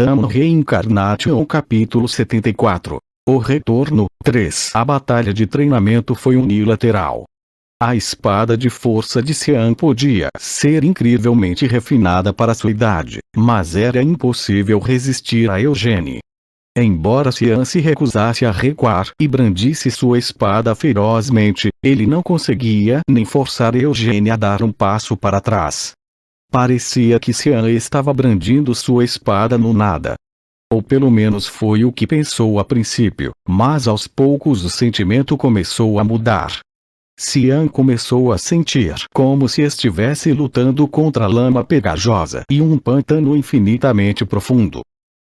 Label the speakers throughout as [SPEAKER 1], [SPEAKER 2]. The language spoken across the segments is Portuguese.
[SPEAKER 1] Gundam Reincarnation Capítulo 74. O Retorno. 3. A batalha de treinamento foi unilateral. A espada de força de Xian podia ser incrivelmente refinada para sua idade, mas era impossível resistir a Eugene. Embora Xian se recusasse a recuar e brandisse sua espada ferozmente, ele não conseguia nem forçar Eugene a dar um passo para trás. Parecia que Xian estava brandindo sua espada no nada. Ou pelo menos foi o que pensou a princípio, mas aos poucos o sentimento começou a mudar. Xian começou a sentir como se estivesse lutando contra lama pegajosa e um pântano infinitamente profundo.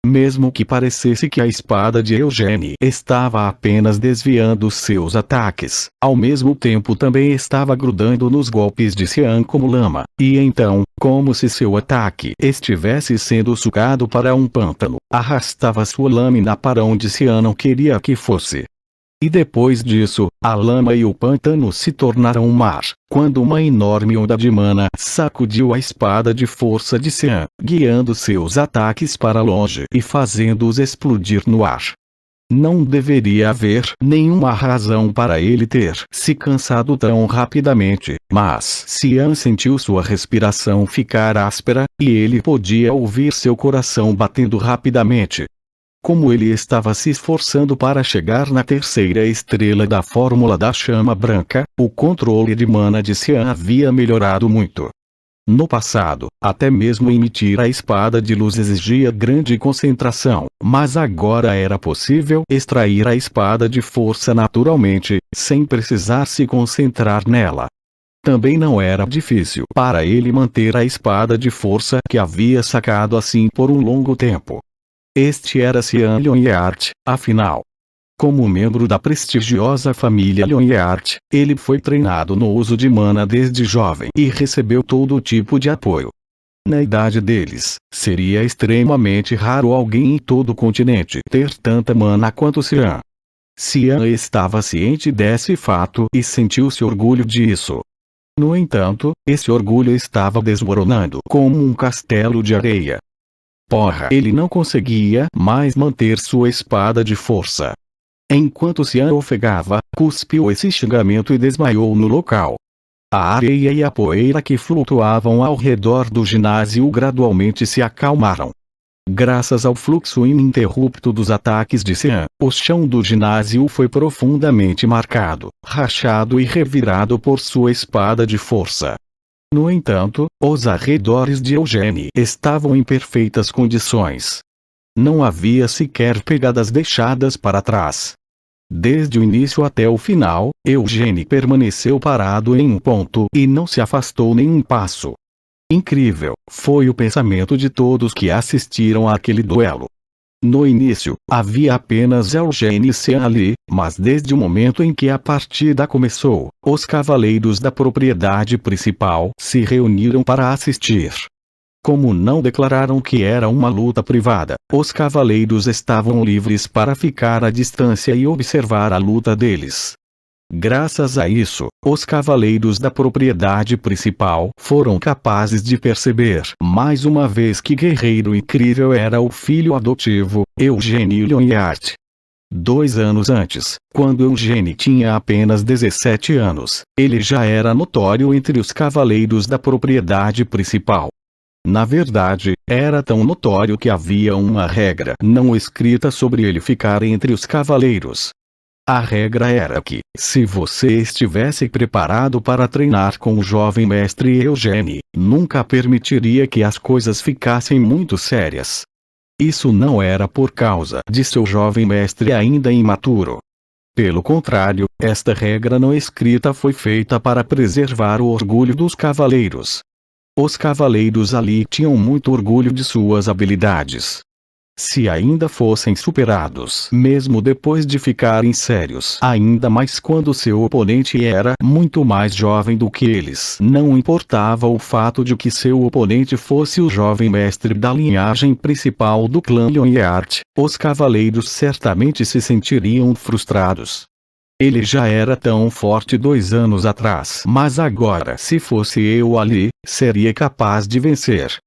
[SPEAKER 1] Mesmo que parecesse que a espada de Eugene estava apenas desviando seus ataques, ao mesmo tempo também estava grudando nos golpes de Xian como lama, e então, como se seu ataque estivesse sendo sugado para um pântano, arrastava sua lâmina para onde Xian não queria que fosse. E depois disso, a lama e o pântano se tornaram um mar, quando uma enorme onda de mana sacudiu a espada de força de Xian, guiando seus ataques para longe e fazendo-os explodir no ar. Não deveria haver nenhuma razão para ele ter se cansado tão rapidamente, mas Xian sentiu sua respiração ficar áspera, e ele podia ouvir seu coração batendo rapidamente. Como ele estava se esforçando para chegar na terceira estrela da fórmula da chama branca, o controle de mana de Xian havia melhorado muito. No passado, até mesmo emitir a espada de luz exigia grande concentração, mas agora era possível extrair a espada de força naturalmente, sem precisar se concentrar nela. Também não era difícil para ele manter a espada de força que havia sacado assim por um longo tempo. Este era Xian Lionheart, afinal. Como membro da prestigiosa família Lionheart, ele foi treinado no uso de mana desde jovem e recebeu todo tipo de apoio. Na idade deles, seria extremamente raro alguém em todo o continente ter tanta mana quanto Xian. Xian estava ciente desse fato e sentiu-se orgulho disso. No entanto, esse orgulho estava desmoronando como um castelo de areia. Porra! Ele não conseguia mais manter sua espada de força. Enquanto Xian ofegava, cuspiu esse xingamento e desmaiou no local. A areia e a poeira que flutuavam ao redor do ginásio gradualmente se acalmaram. Graças ao fluxo ininterrupto dos ataques de Xian, o chão do ginásio foi profundamente marcado, rachado e revirado por sua espada de força. No entanto, os arredores de Eugene estavam em perfeitas condições. Não havia sequer pegadas deixadas para trás. Desde o início até o final, Eugene permaneceu parado em um ponto e não se afastou nem um passo. Incrível, foi o pensamento de todos que assistiram àquele duelo. No início, havia apenas Eugene e Xian ali, mas desde o momento em que a partida começou, os cavaleiros da propriedade principal se reuniram para assistir. Como não declararam que era uma luta privada, os cavaleiros estavam livres para ficar à distância e observar a luta deles. Graças a isso, os cavaleiros da propriedade principal foram capazes de perceber mais uma vez que guerreiro incrível era o filho adotivo, Eugene Lionheart. 2 anos antes, quando Eugene tinha apenas 17 anos, ele já era notório entre os cavaleiros da propriedade principal. Na verdade, era tão notório que havia uma regra não escrita sobre ele ficar entre os cavaleiros. A regra era que, se você estivesse preparado para treinar com o jovem mestre Eugene, nunca permitiria que as coisas ficassem muito sérias. Isso não era por causa de seu jovem mestre ainda imaturo. Pelo contrário, esta regra não escrita foi feita para preservar o orgulho dos cavaleiros. Os cavaleiros ali tinham muito orgulho de suas habilidades. Se ainda fossem superados mesmo depois de ficarem sérios, ainda mais quando seu oponente era muito mais jovem do que eles, não importava o fato de que seu oponente fosse o jovem mestre da linhagem principal do clã Lionheart, os cavaleiros certamente se sentiriam frustrados. Ele já era tão forte 2 anos atrás, mas agora se fosse eu ali, seria capaz de vencer.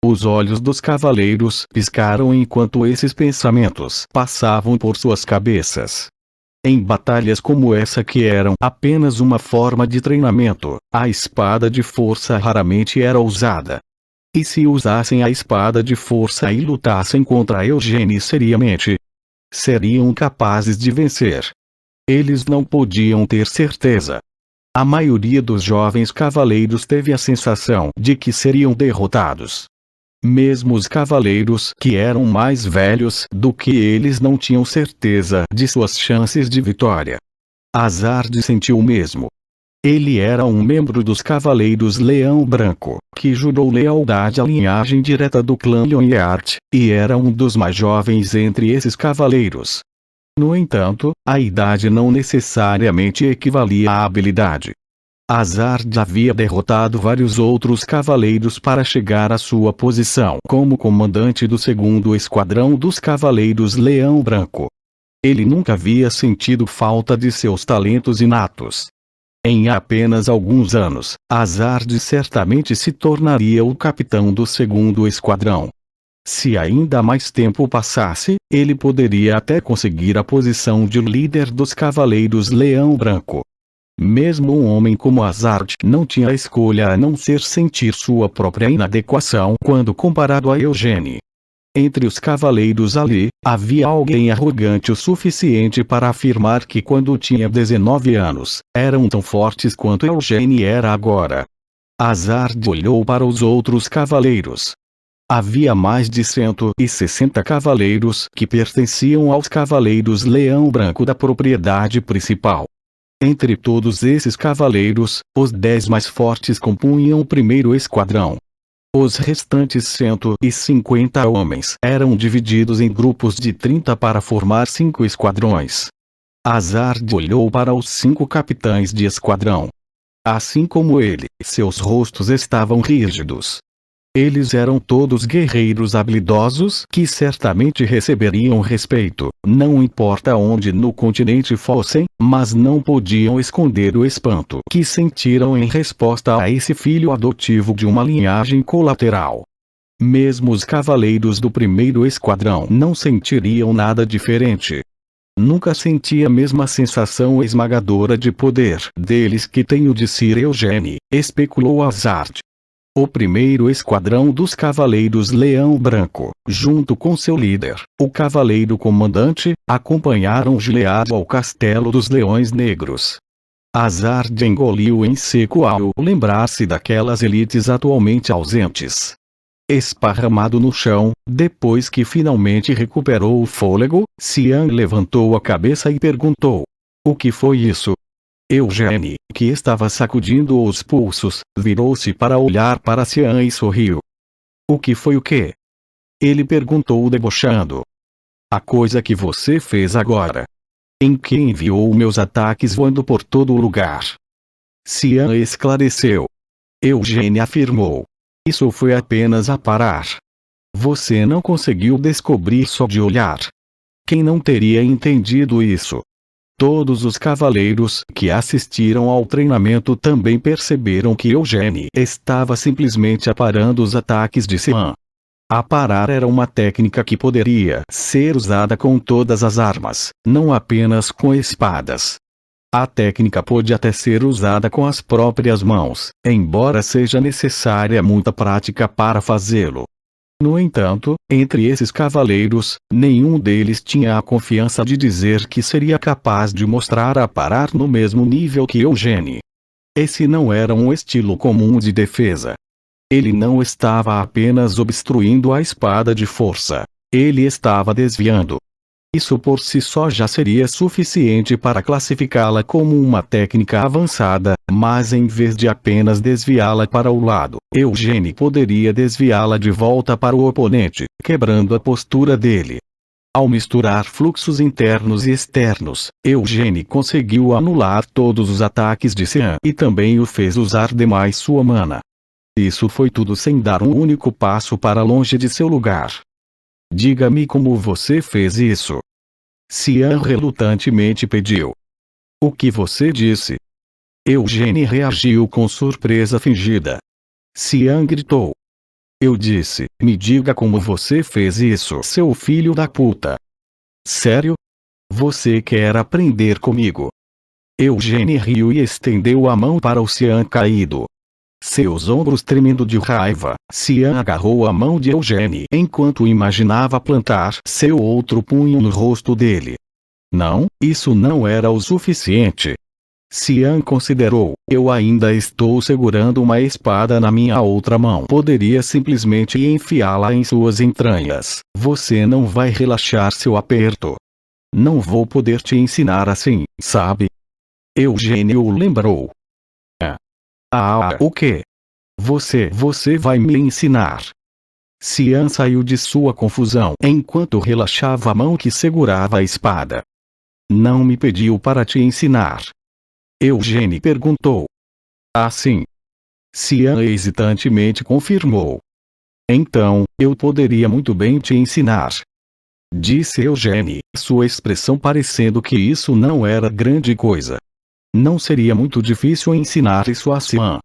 [SPEAKER 1] Os olhos dos cavaleiros piscaram enquanto esses pensamentos passavam por suas cabeças. Em batalhas como essa que eram apenas uma forma de treinamento, a espada de força raramente era usada. E se usassem a espada de força e lutassem contra Eugênio seriamente, seriam capazes de vencer. Eles não podiam ter certeza. A maioria dos jovens cavaleiros teve a sensação de que seriam derrotados. Mesmo os cavaleiros que eram mais velhos do que eles não tinham certeza de suas chances de vitória. Azard sentiu o mesmo. Ele era um membro dos Cavaleiros Leão Branco, que jurou lealdade à linhagem direta do clã Lyonheart, e era um dos mais jovens entre esses cavaleiros. No entanto, a idade não necessariamente equivalia à habilidade. Azard havia derrotado vários outros cavaleiros para chegar à sua posição como comandante do 2º Esquadrão dos Cavaleiros Leão Branco. Ele nunca havia sentido falta de seus talentos inatos. Em apenas alguns anos, Azard certamente se tornaria o capitão do 2º Esquadrão. Se ainda mais tempo passasse, ele poderia até conseguir a posição de líder dos Cavaleiros Leão Branco. Mesmo um homem como Azard não tinha escolha a não ser sentir sua própria inadequação quando comparado a Eugênio. Entre os cavaleiros ali, havia alguém arrogante o suficiente para afirmar que quando tinha 19 anos, eram tão fortes quanto Eugênio era agora. Azard olhou para os outros cavaleiros. Havia mais de 160 cavaleiros que pertenciam aos Cavaleiros Leão Branco da propriedade principal. Entre todos esses cavaleiros, os 10 mais fortes compunham o 1º esquadrão. Os restantes 150 homens eram divididos em grupos de 30 para formar 5 esquadrões. Azard olhou para os 5 capitães de esquadrão. Assim como ele, seus rostos estavam rígidos. Eles eram todos guerreiros habilidosos que certamente receberiam respeito, não importa onde no continente fossem, mas não podiam esconder o espanto que sentiram em resposta a esse filho adotivo de uma linhagem colateral. Mesmo os cavaleiros do 1º esquadrão não sentiriam nada diferente. Nunca senti a mesma sensação esmagadora de poder deles que tenho de Sir Eugênio, especulou Azard. O 1º Esquadrão dos Cavaleiros Leão Branco, junto com seu líder, o Cavaleiro Comandante, acompanharam Gilead ao Castelo dos Leões Negros. Azard engoliu em seco ao lembrar-se daquelas elites atualmente ausentes. Esparramado no chão, depois que finalmente recuperou o fôlego, Cian levantou a cabeça e perguntou: "O que foi isso?" Eugênio, que estava sacudindo os pulsos, virou-se para olhar para Cian e sorriu. "O que foi o quê?" Ele perguntou debochando. "A coisa que você fez agora. Em que enviou meus ataques voando por todo o lugar." Cian esclareceu. Eugênio afirmou. "Isso foi apenas a parar. Você não conseguiu descobrir só de olhar." Quem não teria entendido isso? Todos os cavaleiros que assistiram ao treinamento também perceberam que Eugênio estava simplesmente aparando os ataques de Cian. Aparar era uma técnica que poderia ser usada com todas as armas, não apenas com espadas. A técnica pode até ser usada com as próprias mãos, embora seja necessária muita prática para fazê-lo. No entanto, entre esses cavaleiros, nenhum deles tinha a confiança de dizer que seria capaz de mostrar aparar no mesmo nível que Eugênio. Esse não era um estilo comum de defesa. Ele não estava apenas obstruindo a espada de força. Ele estava desviando. Isso por si só já seria suficiente para classificá-la como uma técnica avançada, mas em vez de apenas desviá-la para o lado, Eugênio poderia desviá-la de volta para o oponente, quebrando a postura dele. Ao misturar fluxos internos e externos, Eugênio conseguiu anular todos os ataques de Cian e também o fez usar demais sua mana. Isso foi tudo sem dar um único passo para longe de seu lugar. "Diga-me como você fez isso." Cian relutantemente pediu. "O que você disse?" Eugênio reagiu com surpresa fingida. Cian gritou. Eu disse, me diga como você fez isso, seu filho da puta. Sério? Você quer aprender comigo? Eugênie riu e estendeu a mão para o Cian caído. Seus ombros tremendo de raiva, Cian agarrou a mão de Eugênie enquanto imaginava plantar seu outro punho no rosto dele. Não, isso não era o suficiente. Cian considerou, eu ainda estou segurando uma espada na minha outra mão. Poderia simplesmente enfiá-la em suas entranhas. Você não vai relaxar seu aperto. Não vou poder te ensinar assim, sabe? Eugênie o lembrou. O quê? Você vai me ensinar. Cian saiu de sua confusão enquanto relaxava a mão que segurava a espada. Não me pediu para te ensinar. Eugênie perguntou. Sim. Cian hesitantemente confirmou. Então, eu poderia muito bem te ensinar. Disse Eugênie, sua expressão parecendo que isso não era grande coisa. Não seria muito difícil ensinar isso a Cian.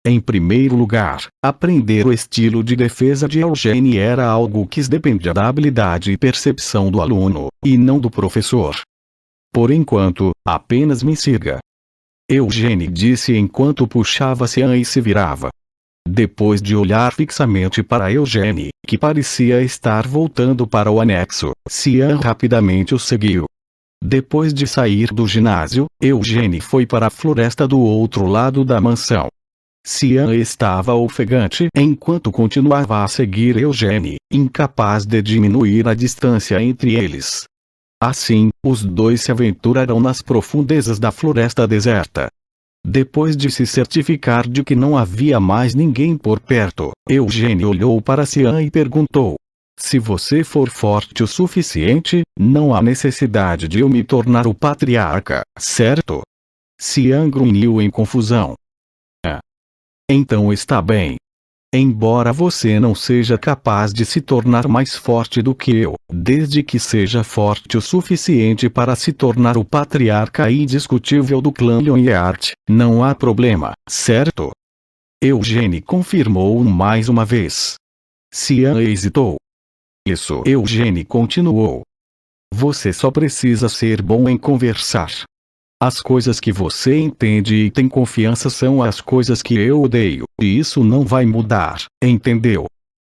[SPEAKER 1] Em primeiro lugar, aprender o estilo de defesa de Eugênie era algo que dependia da habilidade e percepção do aluno, e não do professor. Por enquanto, apenas me siga. Eugênie disse enquanto puxava Cian e se virava. Depois de olhar fixamente para Eugênie, que parecia estar voltando para o anexo, Cian rapidamente o seguiu. Depois de sair do ginásio, Eugênie foi para a floresta do outro lado da mansão. Cian estava ofegante enquanto continuava a seguir Eugênie, incapaz de diminuir a distância entre eles. Assim, os dois se aventuraram nas profundezas da floresta deserta. Depois de se certificar de que não havia mais ninguém por perto, Eugênie olhou para Cian e perguntou. Se você for forte o suficiente, não há necessidade de eu me tornar o patriarca, certo? Cian grunhiu em confusão. Então está bem. Embora você não seja capaz de se tornar mais forte do que eu, desde que seja forte o suficiente para se tornar o patriarca indiscutível do clã Lyonheart, não há problema, certo? Eugênie confirmou mais uma vez. Cian hesitou. Isso. Eugênie continuou. Você só precisa ser bom em conversar. As coisas que você entende e tem confiança são as coisas que eu odeio, e isso não vai mudar, entendeu?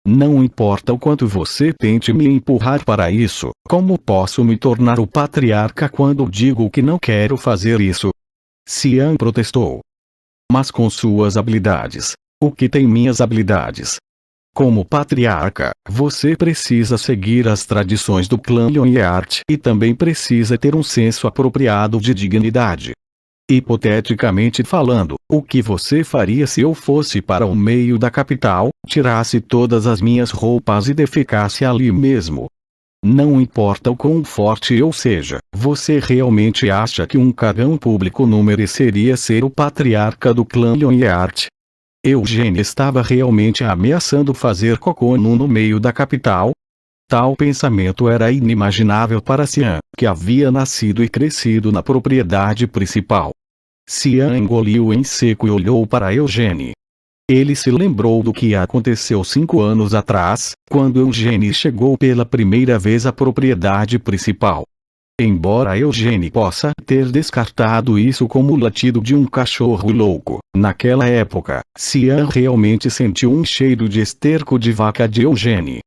[SPEAKER 1] Não importa o quanto você tente me empurrar para isso, como posso me tornar o patriarca quando digo que não quero fazer isso? Cian protestou. Mas com suas habilidades. O que tem minhas habilidades? Como patriarca, você precisa seguir as tradições do clã Lyonheart e também precisa ter um senso apropriado de dignidade. Hipoteticamente falando, o que você faria se eu fosse para o meio da capital, tirasse todas as minhas roupas e defecasse ali mesmo? Não importa o quão forte eu seja, você realmente acha que um cagão público não mereceria ser o patriarca do clã Lyonheart? Eugênie estava realmente ameaçando fazer cocô no meio da capital? Tal pensamento era inimaginável para Cian, que havia nascido e crescido na propriedade principal. Cian engoliu em seco e olhou para Eugênie. Ele se lembrou do que aconteceu 5 anos atrás, quando Eugênie chegou pela primeira vez à propriedade principal. Embora Eugênie possa ter descartado isso como o latido de um cachorro louco, naquela época, Cian realmente sentiu um cheiro de esterco de vaca de Eugênie.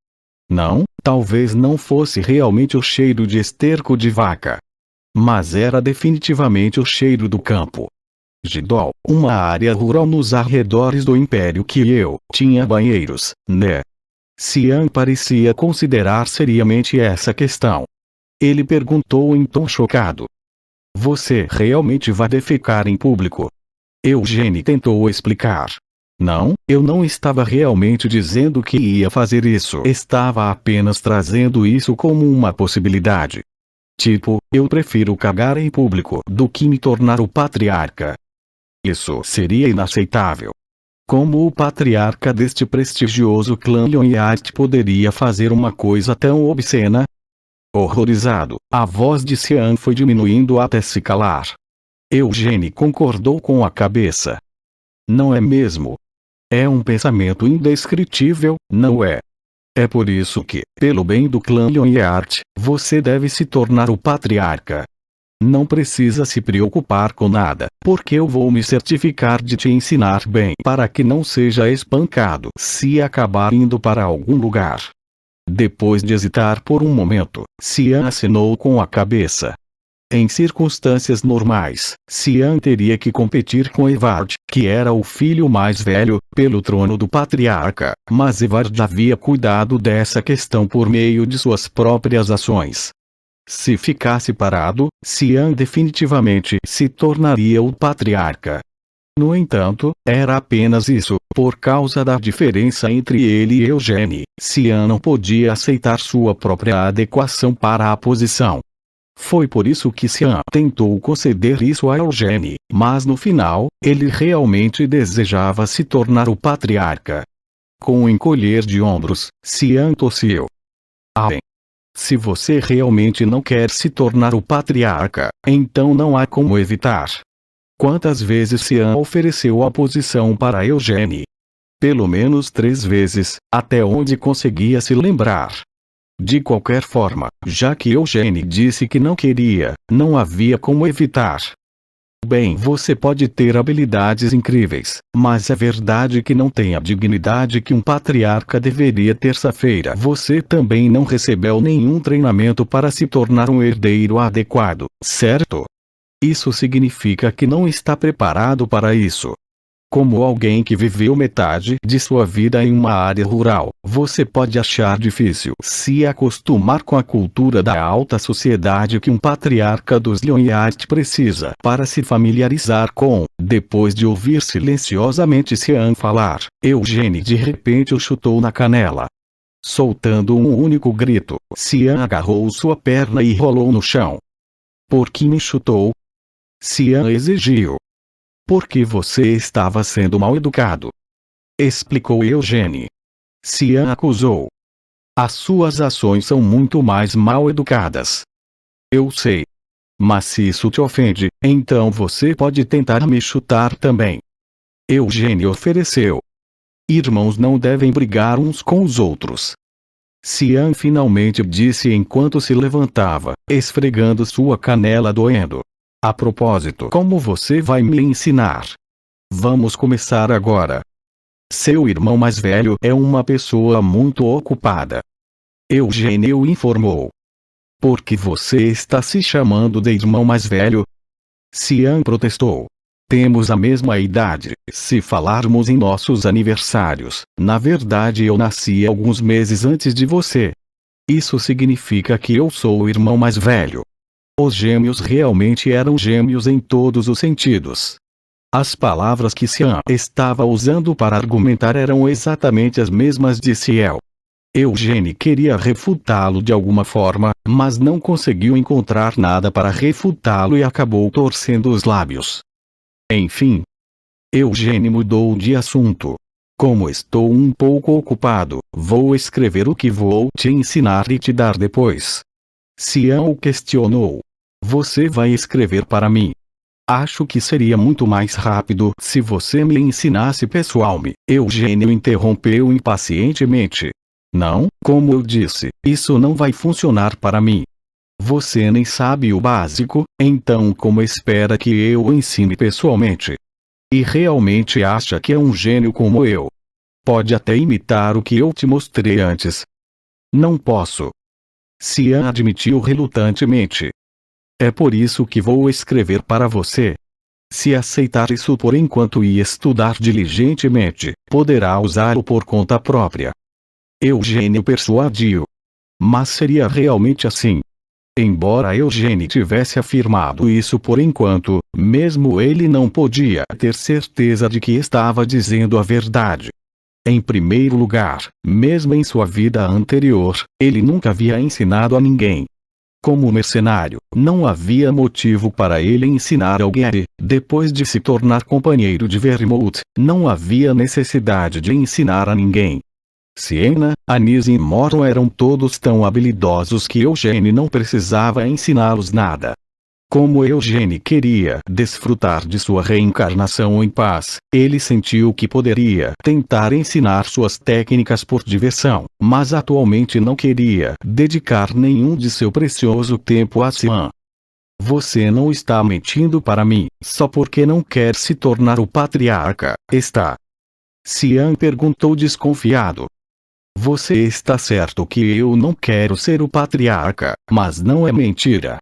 [SPEAKER 1] Não, talvez não fosse realmente o cheiro de esterco de vaca. Mas era definitivamente o cheiro do campo. Gidol, uma área rural nos arredores do Império que eu tinha banheiros, né? Cian parecia considerar seriamente essa questão. Ele perguntou em tom chocado. Você realmente vai defecar em público? Eugênie tentou explicar. Não, eu não estava realmente dizendo que ia fazer isso. Estava apenas trazendo isso como uma possibilidade. Tipo, eu prefiro cagar em público do que me tornar o patriarca. Isso seria inaceitável. Como o patriarca deste prestigioso clã Lyonheart poderia fazer uma coisa tão obscena? Horrorizado, a voz de Cian foi diminuindo até se calar. Eugênie concordou com a cabeça. Não é mesmo? É um pensamento indescritível, não é? É por isso que, pelo bem do clã Lionheart, você deve se tornar o patriarca. Não precisa se preocupar com nada, porque eu vou me certificar de te ensinar bem para que não seja espancado se acabar indo para algum lugar. Depois de hesitar por um momento, Cian acenou com a cabeça. Em circunstâncias normais, Cian teria que competir com Evard, que era o filho mais velho, pelo trono do patriarca, mas Evard havia cuidado dessa questão por meio de suas próprias ações. Se ficasse parado, Cian definitivamente se tornaria o patriarca. No entanto, era apenas isso, por causa da diferença entre ele e Eugene. Cian não podia aceitar sua própria adequação para a posição. Foi por isso que Cian tentou conceder isso a Eugene, mas no final, ele realmente desejava se tornar o patriarca. Com um encolher de ombros, Cian tossiu. Ah, bem. Se você realmente não quer se tornar o patriarca, então não há como evitar. Quantas vezes Cian ofereceu a posição para Eugene? Pelo menos 3 vezes, até onde conseguia se lembrar. De qualquer forma, já que Eugene disse que não queria, não havia como evitar. Bem, você pode ter habilidades incríveis, mas é verdade que não tem a dignidade que um patriarca deveria. Terça-feira você também não recebeu nenhum treinamento para se tornar um herdeiro adequado, certo? Isso significa que não está preparado para isso. Como alguém que viveu metade de sua vida em uma área rural, você pode achar difícil se acostumar com a cultura da alta sociedade que um patriarca dos Lionheart precisa para se familiarizar com. Depois de ouvir silenciosamente Cian falar, Eugene de repente o chutou na canela. Soltando um único grito, Cian agarrou sua perna e rolou no chão. Por que me chutou? Cian exigiu. Porque você estava sendo mal educado. Explicou Eugene. Cian acusou. As suas ações são muito mais mal educadas. Eu sei. Mas se isso te ofende, então você pode tentar me chutar também. Eugene ofereceu. Irmãos não devem brigar uns com os outros. Cian finalmente disse enquanto se levantava, esfregando sua canela doendo. A propósito, como você vai me ensinar? Vamos começar agora. Seu irmão mais velho é uma pessoa muito ocupada. Eugene o informou. Por que você está se chamando de irmão mais velho? Cian protestou. Temos a mesma idade, se falarmos em nossos aniversários. Na verdade eu nasci alguns meses antes de você. Isso significa que eu sou o irmão mais velho. Os gêmeos realmente eram gêmeos em todos os sentidos. As palavras que Cian estava usando para argumentar eram exatamente as mesmas de Ciel. Eugene queria refutá-lo de alguma forma, mas não conseguiu encontrar nada para refutá-lo e acabou torcendo os lábios. Enfim. Eugene mudou de assunto. Como estou um pouco ocupado, vou escrever o que vou te ensinar e te dar depois. Cian o questionou. Você vai escrever para mim? Acho que seria muito mais rápido se você me ensinasse pessoalmente. Eugênio interrompeu impacientemente. Não, como eu disse, isso não vai funcionar para mim. Você nem sabe o básico, então como espera que eu o ensine pessoalmente? E realmente acha que é um gênio como eu? Pode até imitar o que eu te mostrei antes. Não posso. Cian admitiu relutantemente. É por isso que vou escrever para você. Se aceitar isso por enquanto e estudar diligentemente, poderá usá-lo por conta própria. Eugênio persuadiu. Mas seria realmente assim? Embora Eugênio tivesse afirmado isso por enquanto, mesmo ele não podia ter certeza de que estava dizendo a verdade. Em primeiro lugar, mesmo em sua vida anterior, ele nunca havia ensinado a ninguém. Como mercenário, não havia motivo para ele ensinar alguém. Depois de se tornar companheiro de Vermouth, não havia necessidade de ensinar a ninguém. Siena, Anise e Morrow eram todos tão habilidosos que Eugene não precisava ensiná-los nada. Como Eugênie queria desfrutar de sua reencarnação em paz, ele sentiu que poderia tentar ensinar suas técnicas por diversão, mas atualmente não queria dedicar nenhum de seu precioso tempo a Xian. Você não está mentindo para mim, só porque não quer se tornar o patriarca, está? Xian perguntou desconfiado. Você está certo que eu não quero ser o patriarca, mas não é mentira.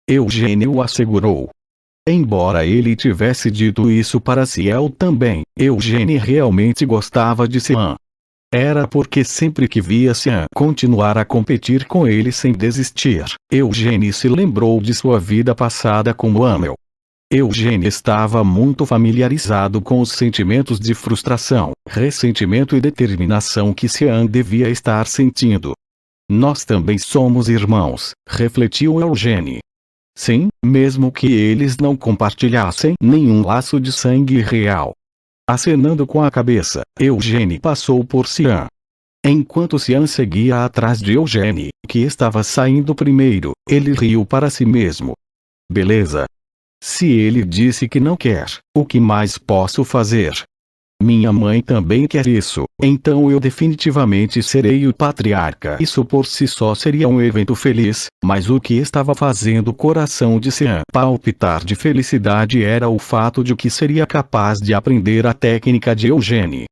[SPEAKER 1] Eugênie o assegurou. Embora ele tivesse dito isso para Ciel também, Eugênie realmente gostava de Xian. Era porque sempre que via Xian continuar a competir com ele sem desistir, Eugênie se lembrou de sua vida passada como Amel. Eugênie estava muito familiarizado com os sentimentos de frustração, ressentimento e determinação que Xian devia estar sentindo. Nós também somos irmãos, refletiu Eugênie. Sim, mesmo que eles não compartilhassem nenhum laço de sangue real. Acenando com a cabeça, Eugênie passou por Xian. Enquanto Xian seguia atrás de Eugênie, que estava saindo primeiro, ele riu para si mesmo. Beleza. Se ele disse que não quer, o que mais posso fazer? Minha mãe também quer isso, então eu definitivamente serei o patriarca. Isso por si só seria um evento feliz, mas o que estava fazendo o coração de Xian palpitar de felicidade era o fato de que seria capaz de aprender a técnica de Eugênie.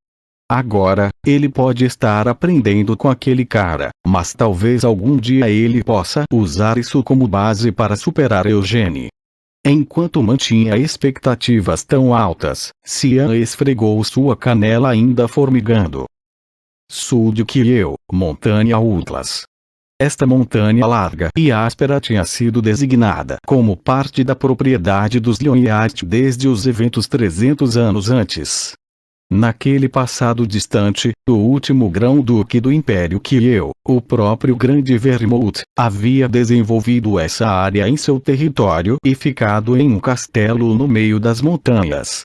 [SPEAKER 1] Agora, ele pode estar aprendendo com aquele cara, mas talvez algum dia ele possa usar isso como base para superar Eugênie. Enquanto mantinha expectativas tão altas, Xian esfregou sua canela ainda formigando. Sul de Kieu, Montanha Atlas. Esta montanha larga e áspera tinha sido designada como parte da propriedade dos Lionheart desde os eventos 300 anos antes. Naquele passado distante, o último grão-duque do Império Kieu, o próprio Grande Vermouth, havia desenvolvido essa área em seu território e ficado em um castelo no meio das montanhas.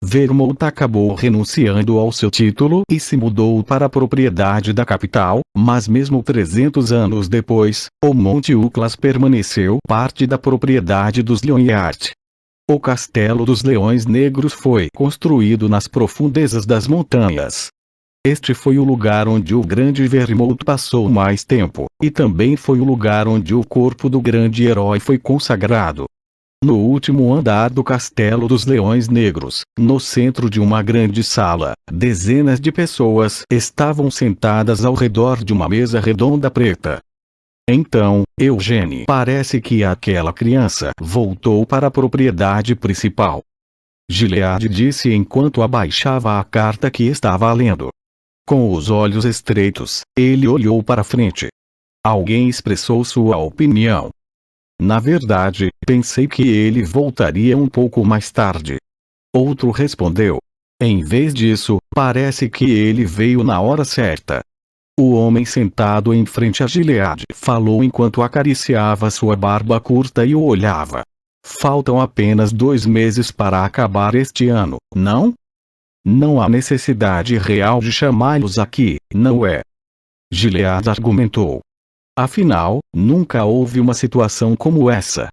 [SPEAKER 1] Vermouth acabou renunciando ao seu título e se mudou para a propriedade da capital, mas mesmo 300 anos depois, o Monte Atlas permaneceu parte da propriedade dos Lionheart. O Castelo dos Leões Negros foi construído nas profundezas das montanhas. Este foi o lugar onde o Grande Vermouth passou mais tempo, e também foi o lugar onde o corpo do grande herói foi consagrado. No último andar do Castelo dos Leões Negros, no centro de uma grande sala, dezenas de pessoas estavam sentadas ao redor de uma mesa redonda preta. Então, Eugênie parece que aquela criança voltou para a propriedade principal. Gilead disse enquanto abaixava a carta que estava lendo. Com os olhos estreitos, ele olhou para frente. Alguém expressou sua opinião. Na verdade, pensei que ele voltaria um pouco mais tarde. Outro respondeu. Em vez disso, parece que ele veio na hora certa. O homem sentado em frente a Gilead falou enquanto acariciava sua barba curta e o olhava. Faltam apenas 2 meses para acabar este ano, não? Não há necessidade real de chamá-los aqui, não é? Gilead argumentou. Afinal, nunca houve uma situação como essa.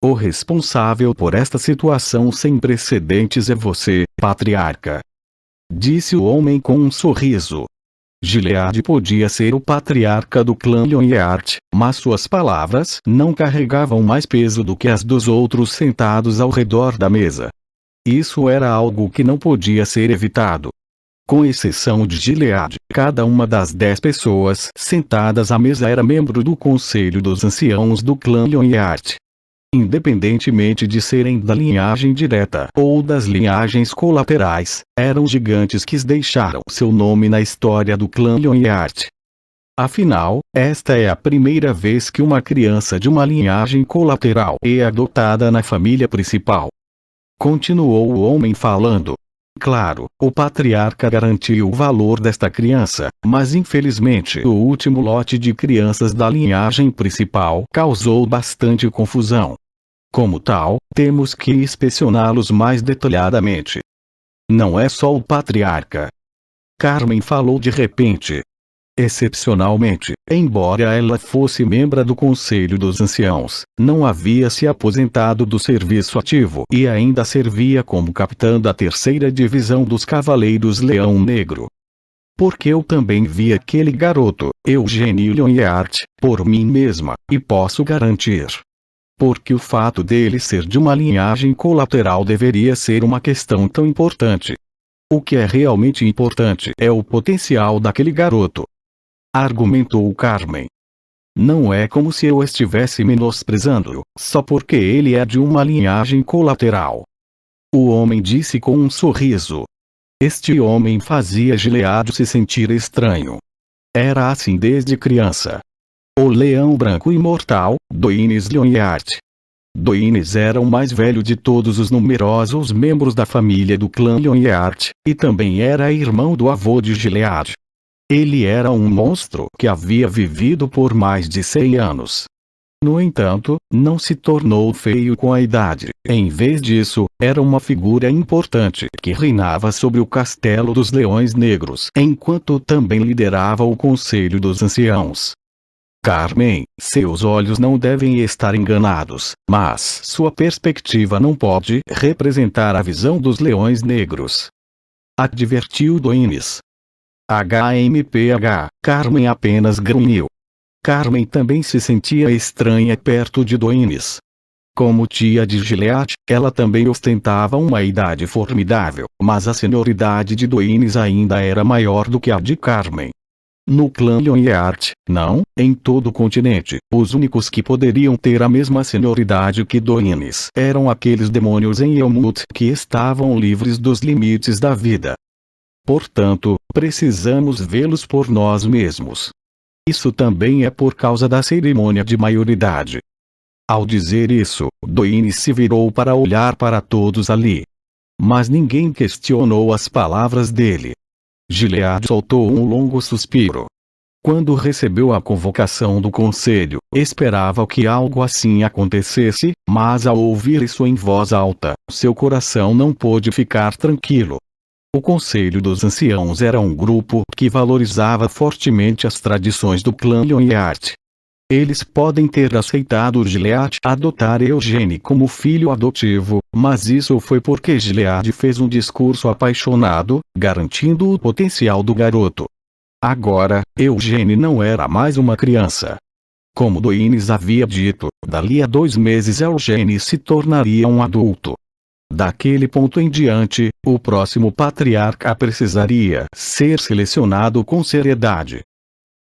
[SPEAKER 1] O responsável por esta situação sem precedentes é você, patriarca. Disse o homem com um sorriso. Gilead podia ser o patriarca do clã Lionheart, mas suas palavras não carregavam mais peso do que as dos outros sentados ao redor da mesa. Isso era algo que não podia ser evitado. Com exceção de Gilead, cada uma das 10 pessoas sentadas à mesa era membro do Conselho dos Anciãos do clã Lionheart. Independentemente de serem da linhagem direta ou das linhagens colaterais, eram gigantes que deixaram seu nome na história do clã Lionheart. Afinal, esta é a primeira vez que uma criança de uma linhagem colateral é adotada na família principal. Continuou o homem falando. Claro, o patriarca garantiu o valor desta criança, mas infelizmente o último lote de crianças da linhagem principal causou bastante confusão. Como tal, temos que inspecioná-los mais detalhadamente. Não é só o patriarca. Carmen falou de repente. Excepcionalmente, embora ela fosse membro do Conselho dos Anciãos, não havia se aposentado do serviço ativo e ainda servia como capitã da 3ª Divisão dos Cavaleiros Leão Negro. Porque eu também vi aquele garoto, Eugênie Lyonheart, por mim mesma, e posso garantir. Porque o fato dele ser de uma linhagem colateral deveria ser uma questão tão importante. O que é realmente importante é o potencial daquele garoto, argumentou Carmen. Não é como se eu estivesse menosprezando-o, só porque ele é de uma linhagem colateral. O homem disse com um sorriso. Este homem fazia Gilead se sentir estranho. Era assim desde criança. O leão branco imortal, Doenys Lyonheart. Doenys era o mais velho de todos os numerosos membros da família do clã Lyonheart, e também era irmão do avô de Gilead. Ele era um monstro que havia vivido por mais de 100 anos. No entanto, não se tornou feio com a idade. Em vez disso, era uma figura importante que reinava sobre o Castelo dos Leões Negros, enquanto também liderava o Conselho dos Anciãos. Carmen, seus olhos não devem estar enganados, mas sua perspectiva não pode representar a visão dos Leões Negros. Advertiu Doenys. HMPH, Carmen apenas grunhiu. Carmen também se sentia estranha perto de Doenys. Como tia de Gilead, ela também ostentava uma idade formidável, mas a senioridade de Doenys ainda era maior do que a de Carmen. No clã Lyonheart, não, em todo o continente, os únicos que poderiam ter a mesma senioridade que Doenys eram aqueles demônios em Elmut que estavam livres dos limites da vida. Portanto, precisamos vê-los por nós mesmos. Isso também é por causa da cerimônia de maioridade. Ao dizer isso, Doenys se virou para olhar para todos ali. Mas ninguém questionou as palavras dele. Gilead soltou um longo suspiro. Quando recebeu a convocação do conselho, esperava que algo assim acontecesse, mas ao ouvir isso em voz alta, seu coração não pôde ficar tranquilo. O Conselho dos Anciãos era um grupo que valorizava fortemente as tradições do clã Lyonheart. Eles podem ter aceitado Gilead adotar Eugênie como filho adotivo, mas isso foi porque Gilead fez um discurso apaixonado, garantindo o potencial do garoto. Agora, Eugênie não era mais uma criança. Como Doenys havia dito, dali a 2 meses Eugênie se tornaria um adulto. Daquele ponto em diante, o próximo patriarca precisaria ser selecionado com seriedade.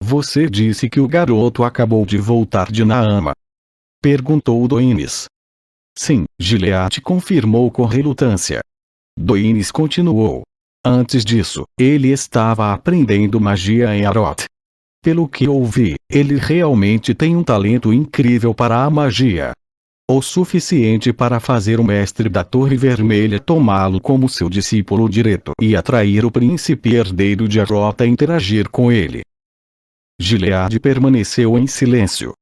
[SPEAKER 1] Você disse que o garoto acabou de voltar de Naama? Perguntou Doenys. Sim, Gilead confirmou com relutância. Doenys continuou. Antes disso, ele estava aprendendo magia em Arot. Pelo que ouvi, ele realmente tem um talento incrível para a magia. O suficiente para fazer o mestre da Torre Vermelha tomá-lo como seu discípulo direto e atrair o príncipe herdeiro de Arot a interagir com ele. Gilead permaneceu em silêncio.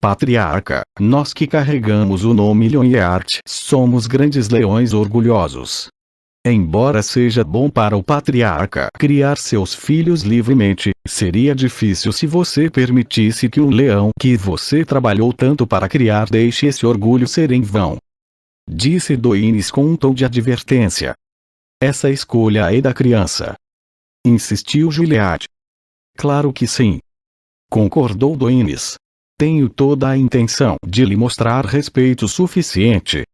[SPEAKER 1] Patriarca, nós que carregamos o nome Lyonheart somos grandes leões orgulhosos. Embora seja bom para o patriarca criar seus filhos livremente, seria difícil se você permitisse que um leão que você trabalhou tanto para criar deixe esse orgulho ser em vão. Disse Doenys com um tom de advertência. Essa escolha é da criança. Insistiu Gilead. Claro que sim. Concordou Doenys. Tenho toda a intenção de lhe mostrar respeito suficiente.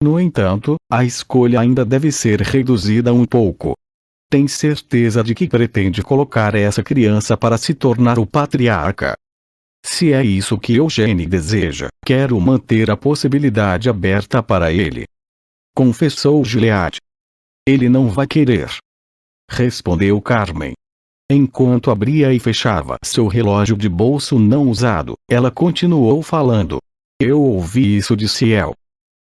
[SPEAKER 1] No entanto, a escolha ainda deve ser reduzida um pouco. Tem certeza de que pretende colocar essa criança para se tornar o patriarca? Se é isso que Eugênie deseja, quero manter a possibilidade aberta para ele. Confessou Gilead. Ele não vai querer. Respondeu Carmen. Enquanto abria e fechava seu relógio de bolso não usado, ela continuou falando. Eu ouvi isso de Ciel.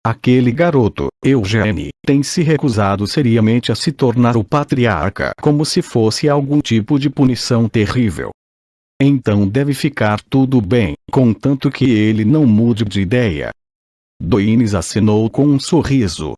[SPEAKER 1] Aquele garoto, Eugênie, tem se recusado seriamente a se tornar o patriarca como se fosse algum tipo de punição terrível. Então deve ficar tudo bem, contanto que ele não mude de ideia. Doenys acenou com um sorriso.